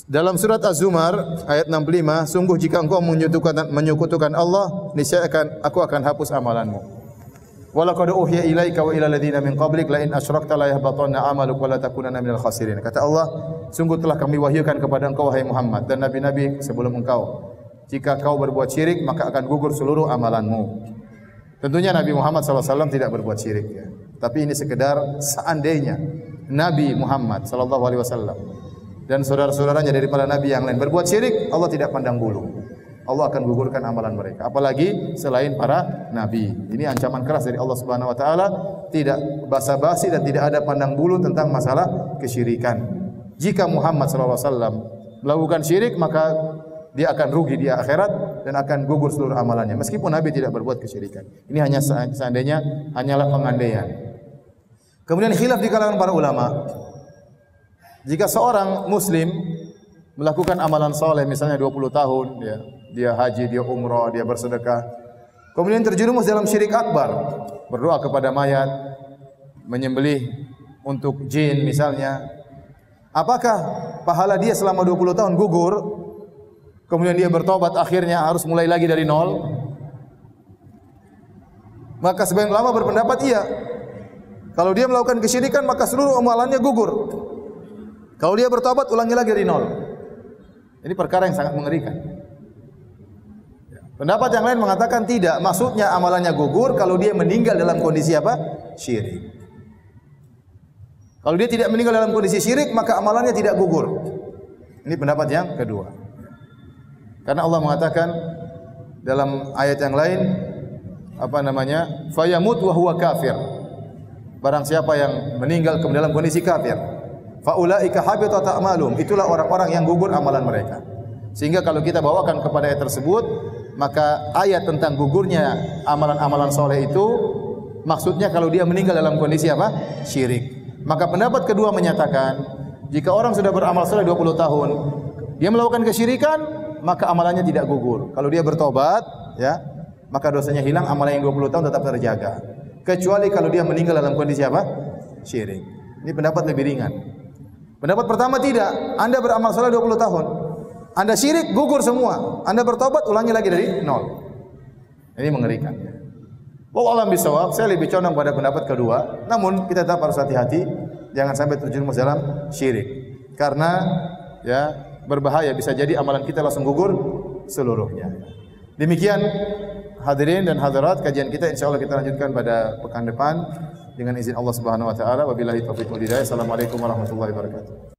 Dalam surat Az-Zumar ayat 65, sungguh jika engkau menyekutukan Allah, niscaya aku akan hapus amalanmu. Wa laqad uhiya ilaika wa ilal ladzina min qablik la in asyrakta la yahbatanna 'amaluk wa la takunanna minal khasirin. Kata Allah, sungguh telah kami wahyukan kepada engkau wahai Muhammad dan nabi-nabi sebelum engkau, jika kau berbuat syirik maka akan gugur seluruh amalanmu. Tentunya Nabi Muhammad SAW tidak berbuat syirik, ya. Tapi ini sekedar seandainya Nabi Muhammad SAW dan saudara-saudaranya dari para nabi yang lain berbuat syirik, Allah tidak pandang bulu. Allah akan gugurkan amalan mereka. Apalagi selain para nabi. Ini ancaman keras dari Allah Subhanahu wa taala, tidak basa-basi dan tidak ada pandang bulu tentang masalah kesyirikan. Jika Muhammad SAW melakukan syirik, maka dia akan rugi di akhirat dan akan gugur seluruh amalannya. Meskipun Nabi tidak berbuat kesyirikan. Ini hanya seandainya hanyalah pengandaian. Kemudian khilaf di kalangan para ulama. Jika seorang muslim melakukan amalan soleh, misalnya 20 tahun, dia haji, dia umrah, dia bersedekah, kemudian terjerumus dalam syirik akbar, berdoa kepada mayat, menyembelih untuk jin misalnya, apakah pahala dia selama 20 tahun gugur, kemudian dia bertobat akhirnya harus mulai lagi dari nol? Maka sebagian ulama berpendapat iya. Kalau dia melakukan kesyirikan maka seluruh amalannya gugur. Kalau dia bertobat ulangi lagi dari nol. Ini perkara yang sangat mengerikan. Pendapat yang lain mengatakan tidak, maksudnya amalannya gugur kalau dia meninggal dalam kondisi apa? Syirik. Kalau dia tidak meninggal dalam kondisi syirik maka amalannya tidak gugur. Ini pendapat yang kedua. Karena Allah mengatakan dalam ayat yang lain fayamut wa huwa kafir. Barang siapa yang meninggal dalam kondisi kafir, faulaika habitat a'malum, itulah orang-orang yang gugur amalan mereka. Sehingga kalau kita bawakan kepada ayat tersebut, maka ayat tentang gugurnya amalan-amalan soleh itu maksudnya kalau dia meninggal dalam kondisi apa? Syirik. Maka pendapat kedua menyatakan jika orang sudah beramal soleh 20 tahun, dia melakukan kesyirikan, maka amalannya tidak gugur. Kalau dia bertobat, ya, maka dosanya hilang, amalan yang 20 tahun tetap terjaga. Kecuali kalau dia meninggal dalam kondisi apa? Syirik. Ini pendapat lebih ringan. Pendapat pertama tidak. Anda beramal saleh 20 tahun. Anda syirik, gugur semua. Anda bertobat, ulangi lagi dari nol. Ini mengerikan. Wallahu a'lam bishawab. Saya lebih condong pada pendapat kedua. Namun kita tetap harus hati-hati, jangan sampai terjerumus dalam syirik. Karena ya berbahaya, bisa jadi amalan kita langsung gugur seluruhnya. Demikian hadirin dan hadirat kajian kita, insyaallah kita lanjutkan pada pekan depan dengan izin Allah Subhanahu wa taala. Wabillahi taufiq wal hidayah. Assalamualaikum warahmatullahi wabarakatuh.